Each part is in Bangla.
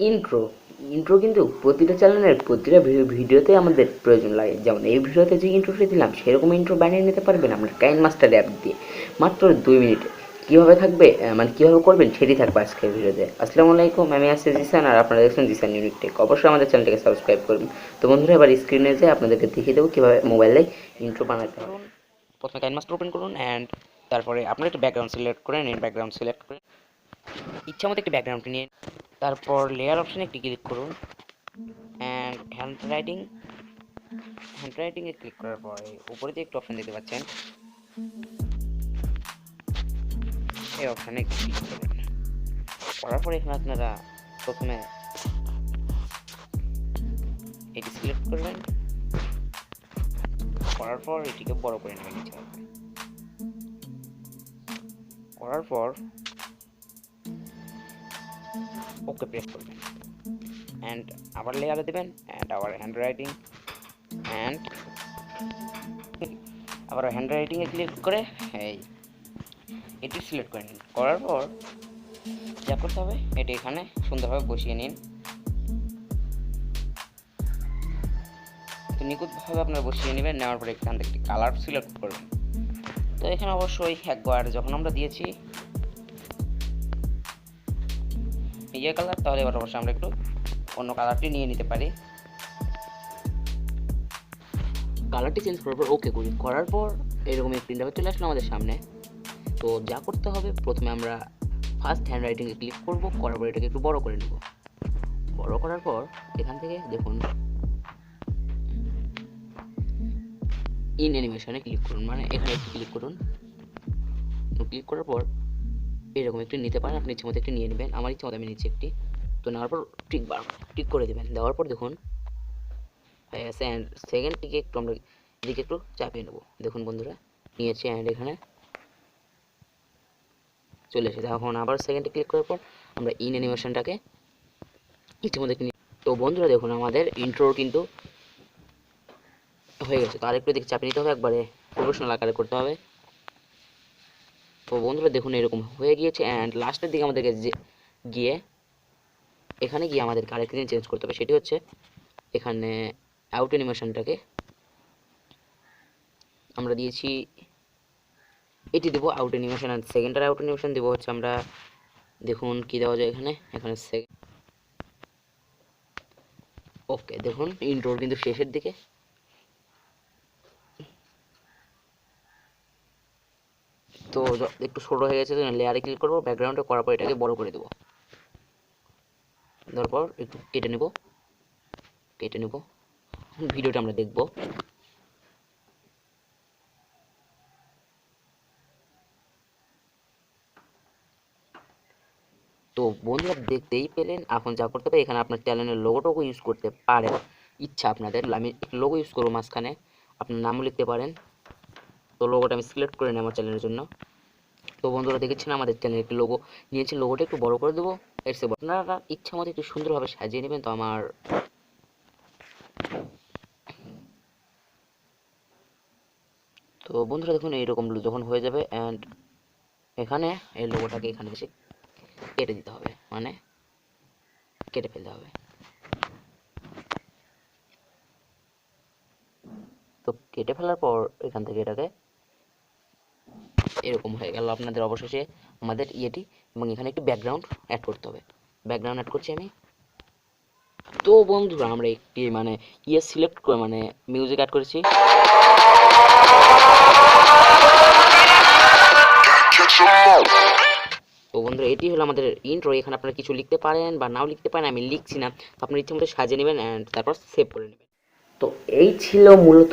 ইন্ট্রো ইন্ট্রো কিন্তু প্রতিটা চ্যানেলের প্রতিটা ভিডিওতে আমাদের প্রয়োজন লাগে। যেমন এই ভিডিওতে যে ইন্ট্রোটি দিলাম সেরকম ইন্ট্রো বানিয়ে নিতে পারবেন আমরা কাইন মাস্টার অ্যাপ দিয়ে মাত্র 2 মিনিটে। কীভাবে থাকবে মানে কীভাবে করবেন সেটি থাকবে আজকের ভিডিওতে। আসসালামু আলাইকুম, আমি আছি জিসান আর আপনারা দেখছেন জিসান ইউনিক টেক। অবশ্যই আমাদের চ্যানেলটিকে সাবস্ক্রাইব করবেন। তো বন্ধুরা, এবার স্ক্রিনে যেয়ে আপনাদেরকে দেখিয়ে দেবো কীভাবে মোবাইলে ইন্ট্রো বানাতে হবে। প্রথমে কাইন মাস্টার ওপেন করুন অ্যান্ড তারপরে আপনারা একটা ব্যাকগ্রাউন্ড সিলেক্ট করেন। এই ব্যাকগ্রাউন্ড সিলেক্ট করে ইচ্ছা মতো একটি ব্যাকগ্রাউন্ড নিয়ে তারপর লেয়ার অপশানে একটি ক্লিক করুন অ্যান্ড হ্যান্ড রাইটিংয়ে ক্লিক করার পরে উপরে যে একটু অপশান দেখতে পাচ্ছেন এই অপশানে ক্লিক করবেন। করার পরে এখানে আপনারা প্রথমে এটি সিলেক্ট করবেন, করার পর এটিকে বড় করে নেবেন ইচ্ছা মতো। করার পর ওকে প্রেস করবেন অ্যান্ড আবার লেয়ারে দেবেন অ্যান্ড আবার হ্যান্ড রাইটিংয়ে ক্লিক করে এটি সিলেক্ট করে নিন। করার পর যা করতে হবে এটি এখানে সুন্দরভাবে বসিয়ে নিন। তো নিখুঁতভাবে আপনারা বসিয়ে নেবেন। নেওয়ার পরে এখান থেকে একটি কালার সিলেক্ট করবেন। তো এখানে অবশ্যই একবার যখন আমরা দিয়েছি ইয়ে কালার, তাহলে এবার অবশ্যই আমরা একটু অন্য কালারটি নিয়ে নিতে পারি। কালারটি চেঞ্জ করার পর ওকে করি। করার পর এরকম এক প্রিন্ট আউট চলে আসলো আমাদের সামনে। তো যা করতে হবে প্রথমে আমরা ফার্স্ট হ্যান্ড রাইটিংয়ে ক্লিক করব, করার পর এটাকে একটু বড় করে নেব। বড় করার পর এখান থেকে দেখুন ইন অ্যানিমেশনে ক্লিক করুন, মানে এখানে একটু ক্লিক করুন। ক্লিক করার পর এরকম একটি নিতে পারেন, আপনি ইচ্ছে মতো একটি নিয়ে নেবেন। আমার ইচ্ছে মতো আমি নিচ্ছি একটি। তো নেওয়ার পর টিক করে দেবেন। দেওয়ার পর দেখুন সেকেন্ড টিকে একটু আমরা এদিকে একটু চাপিয়ে নেব। দেখুন বন্ধুরা নিয়েছি অ্যান্ড এখানে চলে এসেছে। এখন আবার সেকেন্ডে ক্লিক করার পর আমরা ইন অ্যানিমেশনটাকে ইতিমধ্যে কিনে। তো বন্ধুরা দেখুন আমাদের ইন্ট্রো কিন্তু হয়ে গেছে। তো আরেকটু দিকে চাপিয়ে নিতে হবে, একবারে প্রফেশনাল আকারে করতে হবে। তো বন্ধুরা দেখুন এরকম হয়ে গিয়েছে অ্যান্ড লাস্টের দিকে আমাদেরকে গিয়ে এখানে গিয়ে আমাদেরকে আরেকটা জিনিস চেঞ্জ করতে হবে। সেটি হচ্ছে এখানে আউট অ্যানিমেশনটাকে আমরা দিয়েছি এটি দেবো আউট অ্যানিমেশন, আর সেকেন্ডটার আউট অ্যানিমেশন দেবো হচ্ছে আমরা দেখুন কি দেওয়া যায় এখানে ওকে দেখুন ইন্ট্রোর কিন্তু শেষের দিকে। তো একটু ছোট হয়ে গেছে, লেয়ারে ক্লিক করবো, ব্যাকগ্রাউন্ডে করার পর এটাকে বড় করে দেবো। তারপর একটু কেটে নেব ভিডিওটা আমরা দেখব। তো বন্ধুরা দেখতেই পেলেন। এখন যা করতে হবে এখানে আপনার চ্যানেলের লোগোটাও ইউজ করতে পারেন, ইচ্ছা আপনাদের। আমি লোগো ইউজ করবো, মাঝখানে আপনার নামও লিখতে পারেন। তো লোগোটা আমি সিলেক্ট করে নিই আমার চ্যানেলের জন্য। তো বন্ধুরা দেখেছেন আমাদের চ্যানেলের একটি লোগো নিয়েছি, লোগোটা একটু বড় করে দেবো। আপনারা ইচ্ছা মতো একটু সুন্দরভাবে সাজিয়ে নেবেন। তো বন্ধুরা দেখুন এইরকম যখন হয়ে যাবে অ্যান্ড এখানে এই লোগোটাকে এখানে এসে কেটে দিতে হবে, মানে কেটে ফেলতে হবে। তো কেটে ফেলার পর এখান থেকে এটাকে এরকম হয়ে গেল আপনাদের। অবশেষে আমাদের ইয়েটি এবং এখানে একটি ব্যাকগ্রাউন্ড অ্যাড করতে হবে। ব্যাকগ্রাউন্ড অ্যাড করছি আমি। তো বন্ধুরা আমরা একটি মানে সিলেক্ট করে মানে মিউজিক অ্যাড করেছি। তো বন্ধুরা এটি হলো আমাদের ইন্ট্রো। এখানে আপনারা কিছু লিখতে পারেন বা নাও লিখতে পারেন, আমি লিখছি না। তো আপনার ইচ্ছে মতো সাজিয়ে নেবেন অ্যান্ড তারপর সেভ করে নেবেন। তো এই ছিল মূলত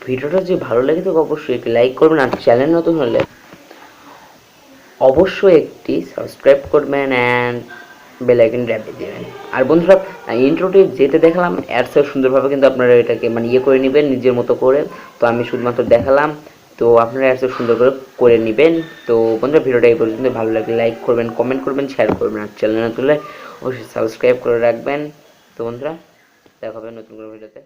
ভিডিওটা যে ভালো লাগে তো অবশ্যই একটি লাইক করবেন, আর চ্যানেল নতুন হলে অবশ্যই একটি সাবস্ক্রাইব করবেন অ্যান্ড বেল আইকন চাপিয়ে দেবেন। আর বন্ধুরা ইন্ট্রোটি যেতে দেখালাম অ্যাডসেও সুন্দরভাবে কিন্তু আপনারা এটাকে মানে করে নেবেন নিজের মতো করে। তো আমি শুধুমাত্র দেখালাম, তো আপনারা অ্যাডসেও সুন্দর করে নেবেন। তো বন্ধুরা ভিডিওটা এই পর্যন্ত। ভালো লাগলে লাইক করবেন, কমেন্ট করবেন, শেয়ার করবেন, আর চ্যানেল নতুন হলে অবশ্যই সাবস্ক্রাইব করে রাখবেন। তো বন্ধুরা দেখা হবে নতুন কোনো ভিডিওতে।